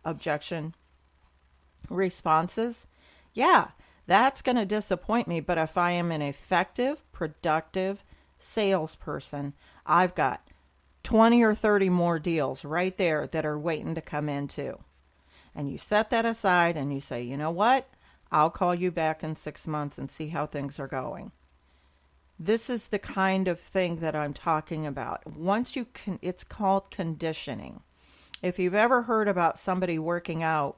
objection responses, yeah, that's going to disappoint me. But if I am an effective, productive salesperson, I've got 20 or 30 more deals right there that are waiting to come in too. And you set that aside and you say, you know what? I'll call you back in 6 months and see how things are going. This is the kind of thing that I'm talking about. Once you can, it's called conditioning. If you've ever heard about somebody working out,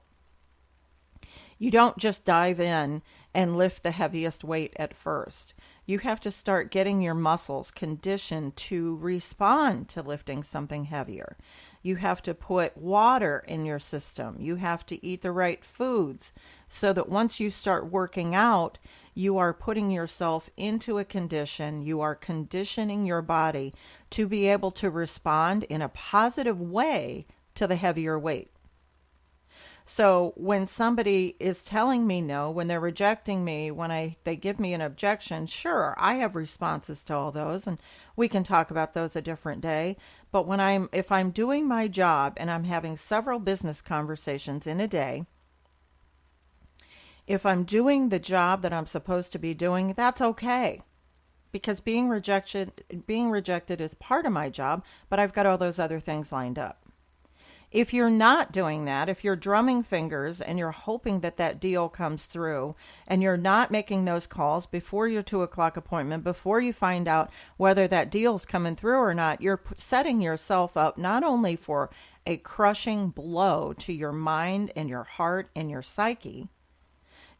you don't just dive in and lift the heaviest weight at first. You have to start getting your muscles conditioned to respond to lifting something heavier. You have to put water in your system. You have to eat the right foods so that once you start working out, you are putting yourself into a condition. You are conditioning your body to be able to respond in a positive way to the heavier weight. So when somebody is telling me no, when they're rejecting me, when they give me an objection, sure, I have responses to all those, and we can talk about those a different day. But if I'm doing my job and I'm having several business conversations in a day, if I'm doing the job that I'm supposed to be doing, that's okay. Because being rejected is part of my job, but I've got all those other things lined up. If you're not doing that, if you're drumming fingers and you're hoping that that deal comes through and you're not making those calls before your 2 o'clock appointment, before you find out whether that deal's coming through or not, you're setting yourself up not only for a crushing blow to your mind and your heart and your psyche,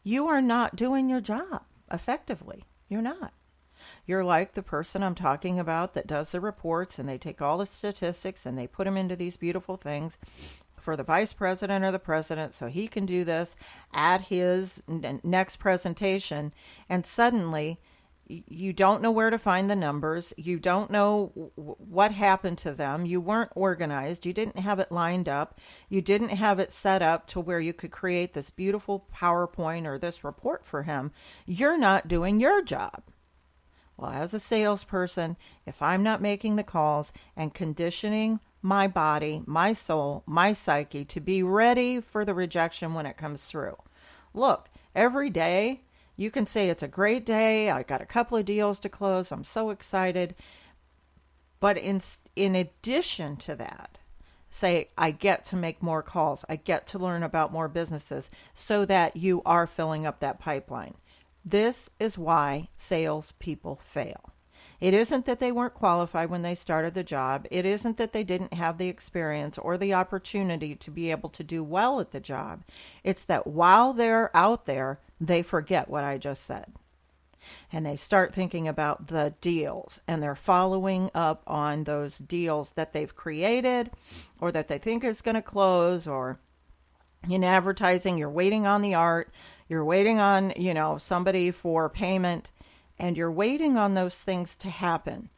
you are not doing your job effectively. You're not. You're like the person I'm talking about that does the reports and they take all the statistics and they put them into these beautiful things for the vice president or the president so he can do this at his next presentation. And suddenly you don't know where to find the numbers. You don't know what happened to them. You weren't organized. You didn't have it lined up. You didn't have it set up to where you could create this beautiful PowerPoint or this report for him. You're not doing your job. Well, as a salesperson, if I'm not making the calls and conditioning my body, my soul, my psyche to be ready for the rejection when it comes through. Look, every day you can say it's a great day. I got a couple of deals to close. I'm so excited. But in addition to that, say I get to make more calls. I get to learn about more businesses so that you are filling up that pipeline. This is why salespeople fail. It isn't that they weren't qualified when they started the job. It isn't that they didn't have the experience or the opportunity to be able to do well at the job. It's that while they're out there, they forget what I just said. And they start thinking about the deals, and they're following up on those deals that they've created or that they think is going to close. Or in advertising, you're waiting on the art. You're waiting on, somebody for payment, and you're waiting on those things to happen.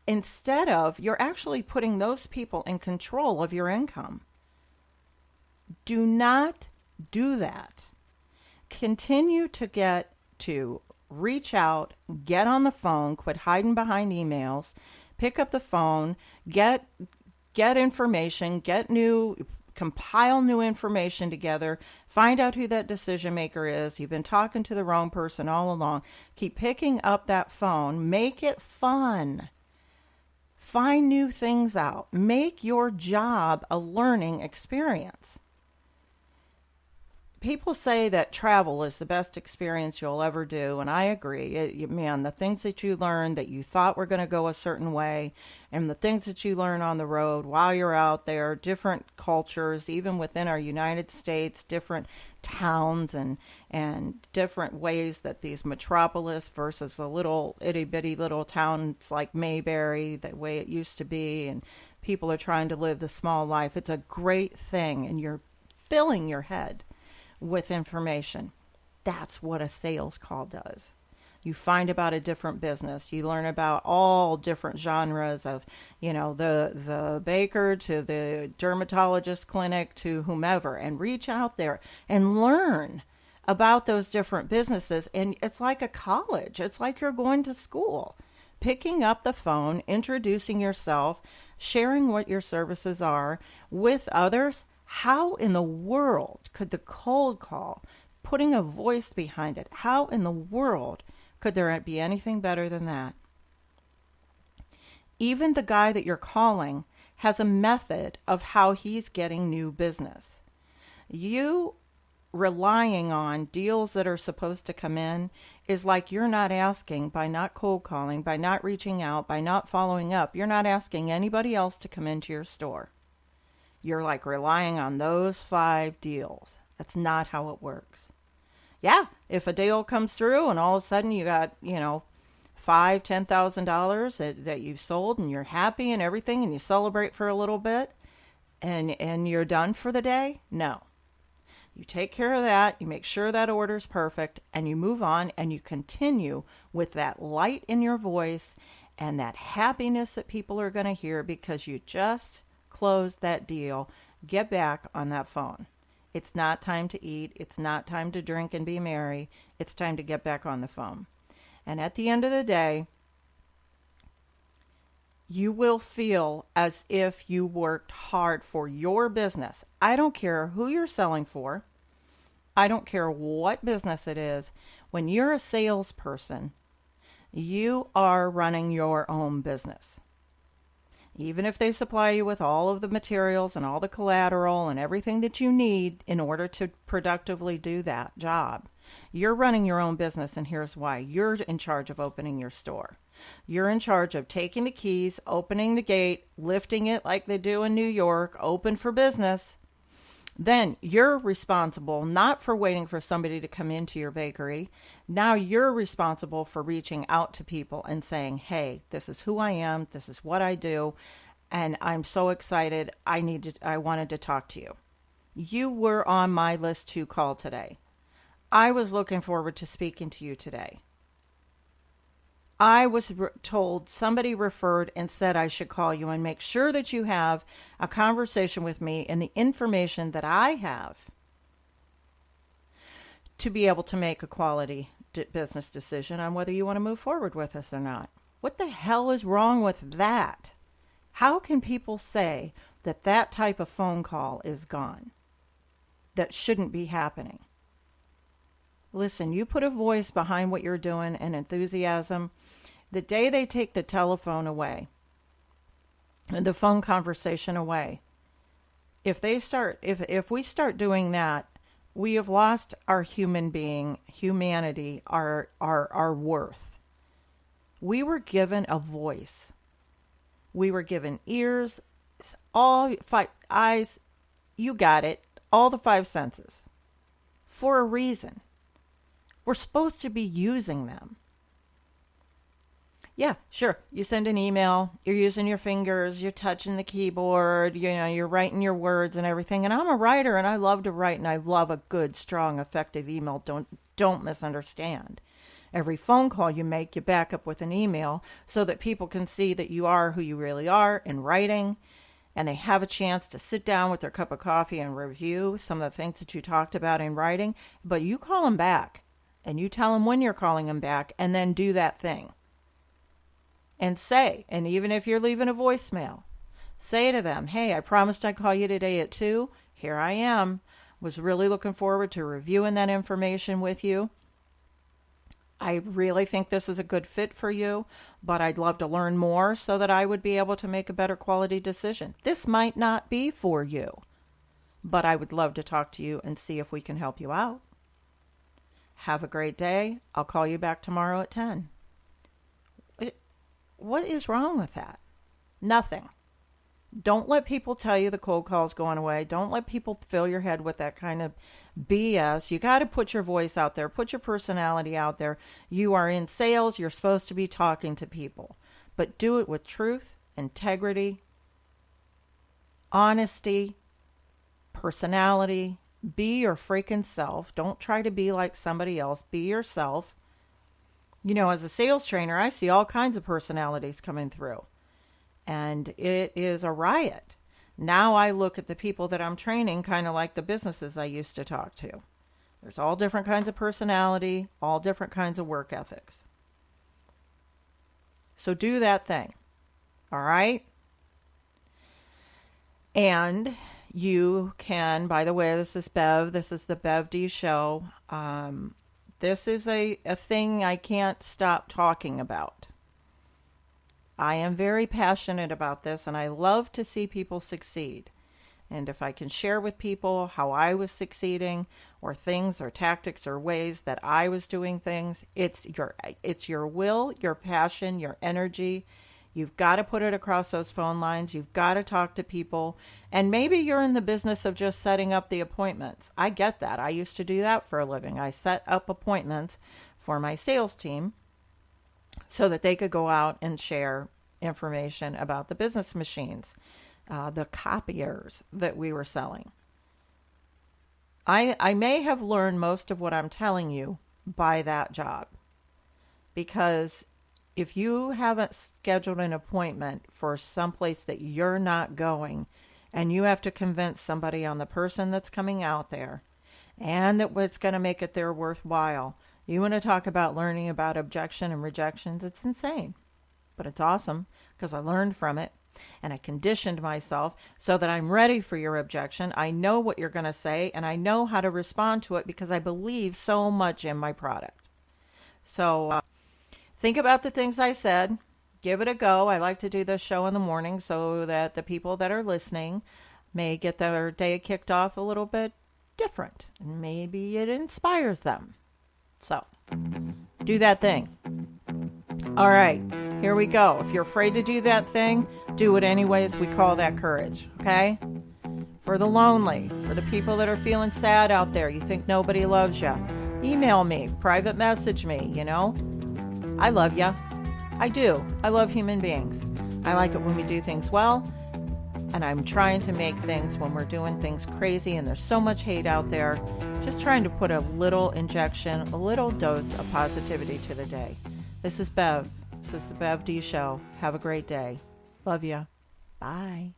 Instead of, you're actually putting those people in control of your income. Do not do that. Continue to reach out, get on the phone, quit hiding behind emails, pick up the phone, get information, compile new information together, find out who that decision maker is. You've been talking to the wrong person all along. Keep picking up that phone. Make it fun. Find new things out. Make your job a learning experience. People say that travel is the best experience you'll ever do, and I agree. Man, the things that you learn that you thought were going to go a certain way, and the things that you learn on the road while you're out there, different cultures, even within our United States, different towns and different ways that these metropolis versus the little itty-bitty little towns like Mayberry, the way it used to be, and people are trying to live the small life. It's a great thing, and you're filling your head with information. That's what a sales call does. You find about a different business. You learn about all different genres of, the baker to the dermatologist clinic to whomever, and reach out there and learn about those different businesses. And it's like a college. It's like you're going to school. Picking up the phone, introducing yourself, sharing what your services are with others. How in the world could the cold call, putting a voice behind it, how in the world could there be anything better than that? Even the guy that you're calling has a method of how he's getting new business. You relying on deals that are supposed to come in is like you're not asking, by not cold calling, by not reaching out, by not following up, you're not asking anybody else to come into your store. You're like relying on those 5 deals. That's not how it works. Yeah, if a deal comes through and all of a sudden you got, $5,000-$10,000 that you've sold and you're happy and everything and you celebrate for a little bit and you're done for the day, no. You take care of that, you make sure that order's perfect, and you move on and you continue with that light in your voice and that happiness that people are going to hear because you just closed that deal. Get back on that phone. It's not time to eat. It's not time to drink and be merry. It's time to get back on the phone. And at the end of the day, you will feel as if you worked hard for your business. I don't care who you're selling for. I don't care what business it is. When you're a salesperson, you are running your own business. Even if they supply you with all of the materials and all the collateral and everything that you need in order to productively do that job, you're running your own business, and here's why. You're in charge of opening your store. You're in charge of taking the keys, opening the gate, lifting it like they do in New York, open for business. Then you're responsible not for waiting for somebody to come into your bakery. Now you're responsible for reaching out to people and saying, hey, this is who I am, this is what I do, and I'm so excited, I wanted to talk to you. You were on my list to call today. I was looking forward to speaking to you today. I was told, somebody referred and said I should call you and make sure that you have a conversation with me and the information that I have to be able to make a quality business decision on whether you want to move forward with us or not. What the hell is wrong with that? How can people say that that type of phone call is gone? That shouldn't be happening. Listen, you put a voice behind what you're doing and enthusiasm. The day they take the telephone away, and the phone conversation away, if we start doing that, we have lost our humanity, our worth. We were given a voice. We were given ears, all 5 eyes, you got it, all the 5 senses, for a reason. We're supposed to be using them. Yeah, sure. You send an email, you're using your fingers, you're touching the keyboard, you're writing your words and everything. And I'm a writer and I love to write and I love a good, strong, effective email. Don't misunderstand. Every phone call you make, you back up with an email so that people can see that you are who you really are in writing, and they have a chance to sit down with their cup of coffee and review some of the things that you talked about in writing. But you call them back and you tell them when you're calling them back, and then do that thing. And say, and even if you're leaving a voicemail, say to them, hey, I promised I'd call you today at 2. Here I am. Was really looking forward to reviewing that information with you. I really think this is a good fit for you, but I'd love to learn more so that I would be able to make a better quality decision. This might not be for you, but I would love to talk to you and see if we can help you out. Have a great day. I'll call you back tomorrow at 10. What is wrong with that? Nothing. Don't let people tell you the cold call's going away. Don't let people fill your head with that kind of BS. You got to put your voice out there. Put your personality out there. You are in sales. You're supposed to be talking to people. But do it with truth, integrity, honesty, personality. Be your freaking self. Don't try to be like somebody else. Be yourself. As a sales trainer, I see all kinds of personalities coming through. And it is a riot. Now I look at the people that I'm training kind of like the businesses I used to talk to. There's all different kinds of personality, all different kinds of work ethics. So do that thing. All right? And you can, by the way, this is Bev. This is the Bev D Show. This is a thing I can't stop talking about. I am very passionate about this, and I love to see people succeed. And if I can share with people how I was succeeding, or things or tactics or ways that I was doing things, it's your will, your passion, your energy. You've got to put it across those phone lines. You've got to talk to people. And maybe you're in the business of just setting up the appointments. I get that. I used to do that for a living. I set up appointments for my sales team so that they could go out and share information about the business machines, the copiers that we were selling. I may have learned most of what I'm telling you by that job, because if you haven't scheduled an appointment for someplace that you're not going, and you have to convince somebody on the person that's coming out there and that what's going to make it there worthwhile, you want to talk about learning about objection and rejections, it's insane. But it's awesome because I learned from it. And I conditioned myself so that I'm ready for your objection. I know what you're going to say, and I know how to respond to it because I believe so much in my product. So think about the things I said. Give it a go. I like to do this show in the morning so that the people that are listening may get their day kicked off a little bit different. And maybe it inspires them. So do that thing. All right, here we go. If you're afraid to do that thing, do it anyways. We call that courage, okay? For the lonely, for the people that are feeling sad out there, you think nobody loves you, email me, private message me, I love you. I do. I love human beings. I like it when we do things well, and I'm trying to make things when we're doing things crazy and there's so much hate out there, just trying to put a little injection, a little dose of positivity to the day. This is Bev. This is the Bev D Show. Have a great day. Love you. Bye.